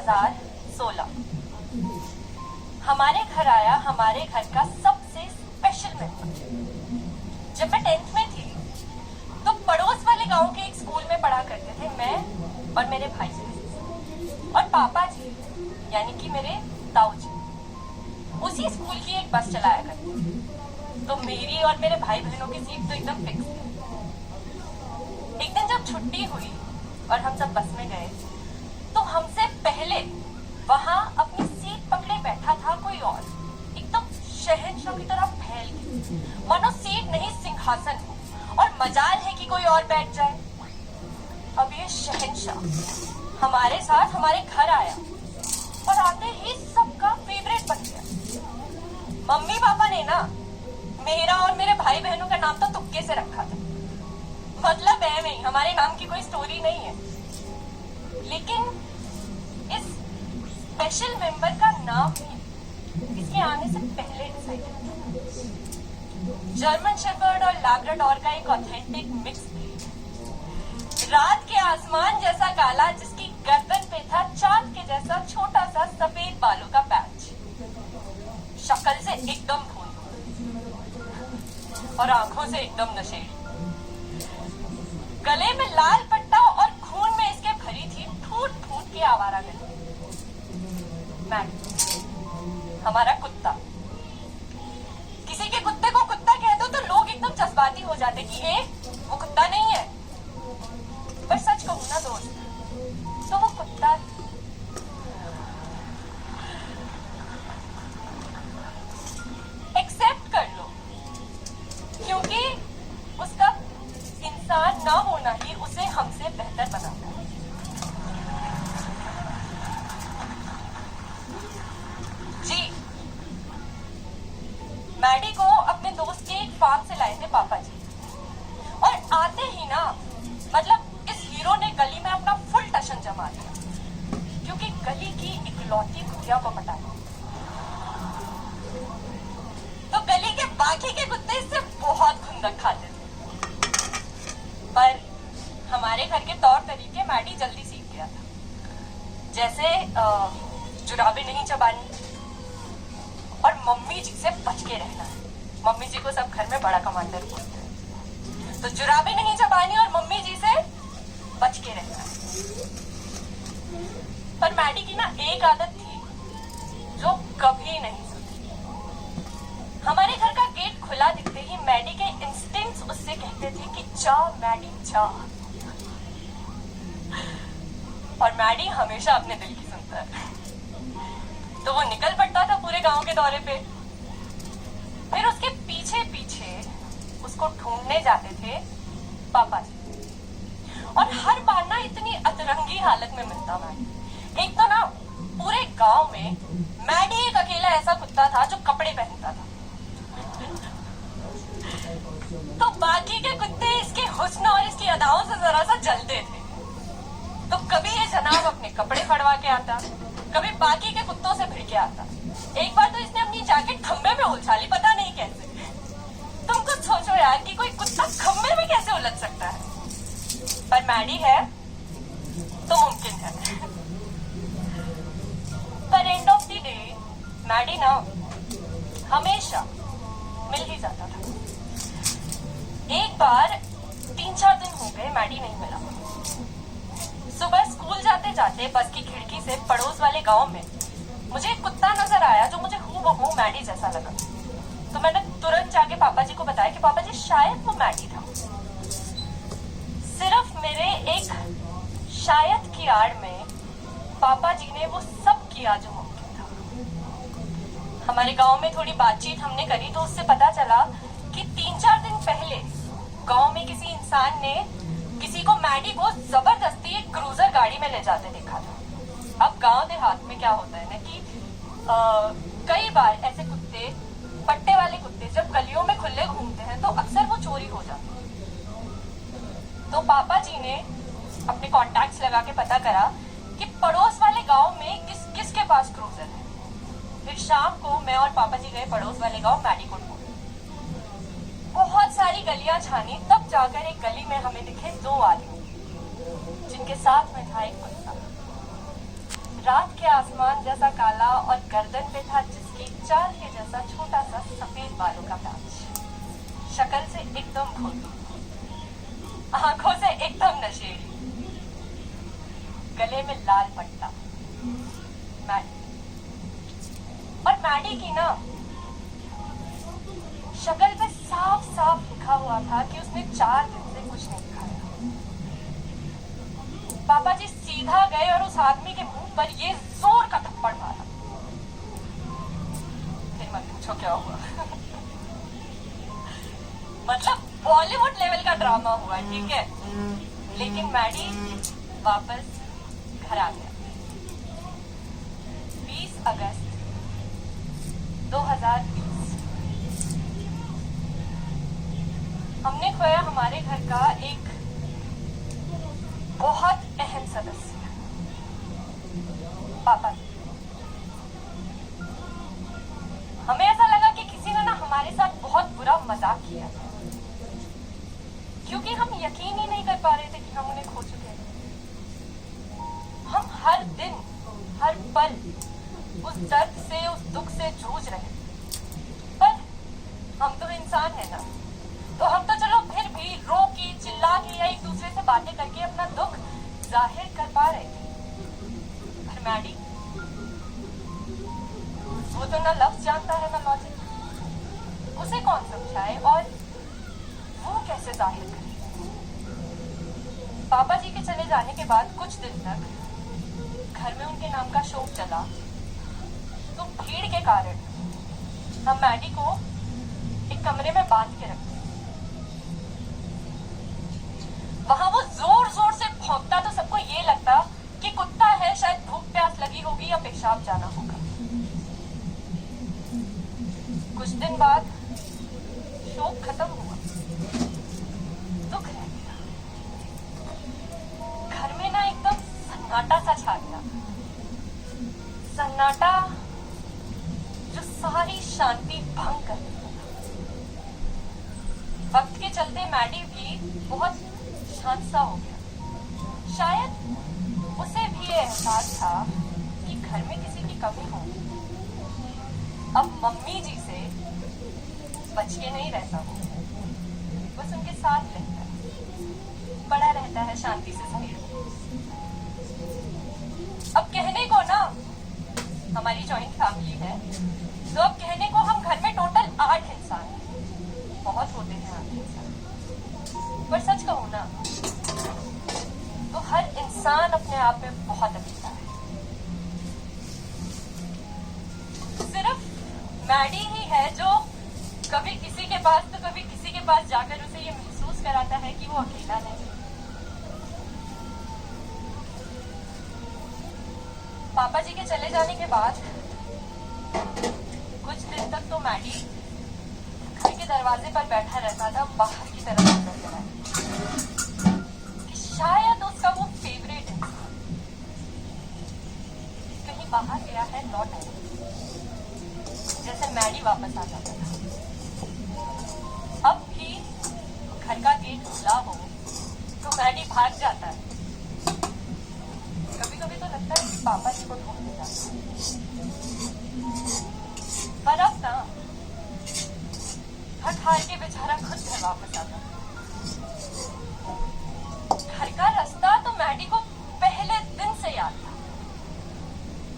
2016 हमारे घर आया हमारे घर का सबसे स्पेशल मेंबर। जब मैं 10th में थी तो पड़ोस वाले गांव के एक स्कूल में पढ़ा करते थे मैं और मेरे भाई और पापा जी यानी कि मेरे ताऊ जी उसी स्कूल की एक बस चलाया करते। तो मेरी और मेरे भाई बहनों की सीट तो एकदम फिक्स थी। एक दिन जब छुट्टी हुई और हम सब बस में गए तो हमसे पहले वहां अपनी सीट पकड़े बैठा था कोई और, एकदम शहंशाह की तरह फैल गई, मानो सीट नहीं सिंहासन हो और मजाल है कि कोई और बैठ जाए। अब ये शहंशाह हमारे साथ हमारे घर आया और आते ही सबका फेवरेट बन गया। मम्मी पापा ने ना मेरा और मेरे भाई बहनों का नाम तो तुक्के से रखा था, मतलब है नहीं, हमारे नाम की कोई स्टोरी नहीं है, लेकिन इस स्पेशल मेंबर का नाम इसके आने से पहले डिसाइड किया। जर्मन शेफर्ड और लैब्राडोर का एक ऑथेंटिक मिक्स ब्रीड, रात के आसमान जैसा काला जिसकी गर्दन पे था चांद के जैसा छोटा सा सफेद बालों का पैच, शक्ल से एकदम भूल और आंखों से एकदम नशेड़ी, गले में लाल पट्टा और खून में इसके भरी थी फूट फूट की आवारा गली। मैडी हमारा कुत्ता, किसी के कुत्ते को कुत्ता कह दो तो लोग एकदम जज्बाती हो जाते कि ये वो कुत्ता नहीं है, पर सच कहूं ना दोस्त तो वो कुत्ता एक्सेप्ट कर लो, क्योंकि उसका इंसान ना होना ही उसे हमसे बेहतर बनाता है। जी, मैडी को अपने दोस्त के एक फार्म से लाए थे पापा जी, और आते ही ना मतलब इस हीरो ने गली में अपना फुल टशन जमा दिया, क्योंकि गली की इकलौती कुतिया को पटाया। तो गली के बाकी के कुत्ते इससे बहुत खुंदक खाते थे, पर हमारे घर के तौर तरीके मैडी जल्दी सीख गया था, जैसे जुराबे नहीं चबानी और मम्मी जी से बच के रहना। मम्मी जी को सब घर में बड़ा कमांडर बोलते हैं, तो जुराबे नहीं चबानी और मम्मी जी से बच के रहना। पर मैडी की ना एक आदत थी जो कभी नहीं सुधरी। हमारे घर का गेट खुला दिखते ही मैडी के इंस्टिंक्ट्स उससे कहते थे कि जा मैडी जा, और मैडी हमेशा अपने दिल की सुनता है, तो वो निकल पड़ता था पूरे गांव के दौरे पे। फिर उसके पीछे पीछे उसको ढूंढने जाते थे पापा जी, और हर बार ना इतनी अतरंगी हालत में मिलता मैडी। एक तो ना पूरे गांव में मैडी एक अकेला ऐसा कुत्ता था जो कपड़े पहनता था, तो बाकी के कुत्ते इसके हुस्न और इसकी अदाओं से जरा सा जलते थे। तो कभी ये जनाब अपने कपड़े फड़वा के आता, कभी बाकी के कुत्तों से भिड़ के आता। एक बार तो इसने अपनी जैकेट खंबे में उलझाली, पता नहीं कैसे। तुम कुछ सोचो यार कि कोई कुत्ता खंबे में कैसे उलझ सकता है, पर मैडी है तो मुमकिन है। पर end of the day Maddy ना हमेशा मिल ही जाता था। एक बार 3-4 दिन हो गए मैडी नहीं मिला। सुबह स्कूल जाते जाते बस की खिड़की से पड़ोस वाले गांव में मुझे एक कुत्ता नजर आया जो मुझे हूबहू मैडी जैसा लगा। तो मैंने तुरंत जाके पापा जी को बताया कि पापा जी शायद वो मैडी था। सिर्फ मेरे एक शायद की आड़ में पापा जी ने वो सब किया जो मुमकिन था। हमारे गांव में थोड़ी बातचीत हमने करी तो उससे पता चला कि 3-4 दिन पहले गांव में किसी इंसान ने किसी को मैडी को जबरदस्ती एक क्रूजर गाड़ी में ले जाते देखा था। अब गांव देहात में क्या होता है ना कि कई बार ऐसे कुत्ते, पट्टे वाले कुत्ते जब गलियों में खुले घूमते हैं तो अक्सर वो चोरी हो जाते हैं। तो पापा जी ने अपने कॉन्टैक्ट्स लगा के पता करा कि पड़ोस वाले गांव में किसके पास क्रूजर है। फिर शाम को मैं और पापा जी गए पड़ोस वाले गांव मैडी को ढूंढने। बहुत सारी गलियां छानी, तब जाकर एक गली में हमें दिखे 2 आदमी जिनके साथ में था एक कुत्ता। रात के आसमान जैसा काला और गर्दन पे था जिसकी चार के जैसा छोटा सा सफेद बालों का पैच। शक्ल से एकदम भोली, आंखों से एकदम नशेड़ी, गले में लाल पट्टा। मैडी। और मैडी की ना शक्ल पे साफ साफ लिखा हुआ था कि उसने 4 दिन से कुछ नहीं खाया। पापा जी सीधा गए और उस आदमी के मुंह पर ये जोर का थप्पड़ मारा। फिर मत पूछो क्या हुआ। मतलब बॉलीवुड लेवल का ड्रामा हुआ, ठीक है। लेकिन मैडी वापस घर आ गया। 20 अगस्त 2020 हमने खोया हमारे घर का एक बहुत अहम सदस्य, पापा। हमें ऐसा लगा कि किसी ने ना हमारे साथ बहुत बुरा मजाक किया, क्योंकि हम यकीन ही नहीं कर पा रहे थे कि हम उन्हें खो चुके हैं। हम हर दिन हर पल उस दर्द से, उस दुख से जूझ रहे थे। पर हम तो इंसान है ना, तो हम तो चलो फिर भी रो के चिल्ला के या एक दूसरे से बातें करके अपना दुख जाहिर कर पा रहे थे। पर मैडी, वो तो ना लफ्ज जानता है ना लॉजिक। उसे कौन समझाए और वो कैसे जाहिर करे। पापा जी के चले जाने के बाद कुछ दिन तक घर में उनके नाम का शोक चला। तो भीड़ के कारण हम मैडी को एक कमरे में बांध के रखते। वहां वो जोर जोर से भौंकता तो सबको ये लगता कि कुत्ता है, शायद भूख प्यास लगी होगी या पेशाब जाना होगा। कुछ दिन बाद शोक खत्म हुआ, दुख रह गया। घर में ना एकदम सन्नाटा सा छा गया। सन्नाटा जो सारी शांति भंग कर देता था। वक्त के चलते मैडी भी बहुत शांत सा हो गया। शायद उसे भी ये एहसास था कि घर में किसी की कमी होगी। अब मम्मी जी से बच के नहीं रहता वो, बस उनके साथ रहता है, बड़ा रहता है शांति से समीर। अब कहने को ना हमारी जॉइंट फैमिली है, तो अब कहने को हम घर में टोटल 8 इंसान हैं। बहुत होते हैं 8 इंसान, पर सच कहूं ना तो हर इंसान अपने आप में बहुत अकेला है। सिर्फ मैडी ही है जो कभी किसी के पास तो कभी किसी के पास जाकर उसे ये महसूस कराता है कि वो अकेला नहीं। पापा जी के चले जाने के बाद कुछ दिन तक तो मैडी घर के दरवाजे पर बैठा रहता था, बाहर की तरफ नजर आया कि शायद उसका वो फेवरेट इंसान कहीं बाहर गया है, लौट आया। जैसे मैडी वापस आ जाता था। अब भी घर का गेट खुला हो तो मैडी भाग जाता है। कभी कभी तो लगता है कि पापा जी को ढूंढने जाता है। पर अब ना थक हार के बेचारा खुद घर वापस आता। घर का रास्ता तो मैडी को पहले दिन से याद था,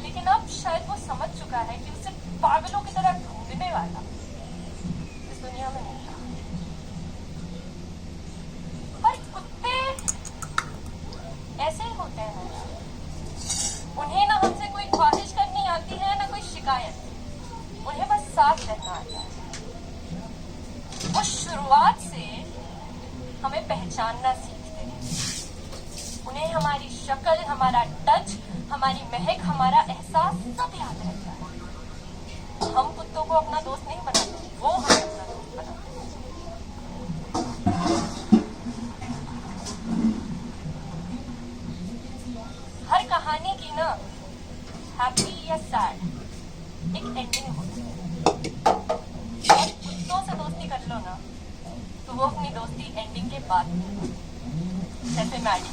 लेकिन अब शायद वो समझ चुका है कि उसे पागलों की तरह ढूंढने वाला इस दुनिया में नहीं था। पर कुत्ते ऐसे ही होते हैं, उन्हें ना हमसे कोई ख्वाहिश करनी आती है ना कोई शिकायत, उन्हें बस साथ रहना आता है। वो शुरुआत से हमें पहचानना सीखते हैं। उन्हें हमारी शक्ल, हमारा टच, हमारी महक, हमारा एहसास सब याद रहता है। हम कुत्तों को अपना दोस्त नहीं बनाते, वो हमें अपना दोस्त बनाते हैं। हर कहानी की ना हैप्पी या सैड एक एंडिंग होती है। कुत्तों से दोस्ती कर लो ना तो वो अपनी दोस्ती एंडिंग के बाद, जैसे मैडी।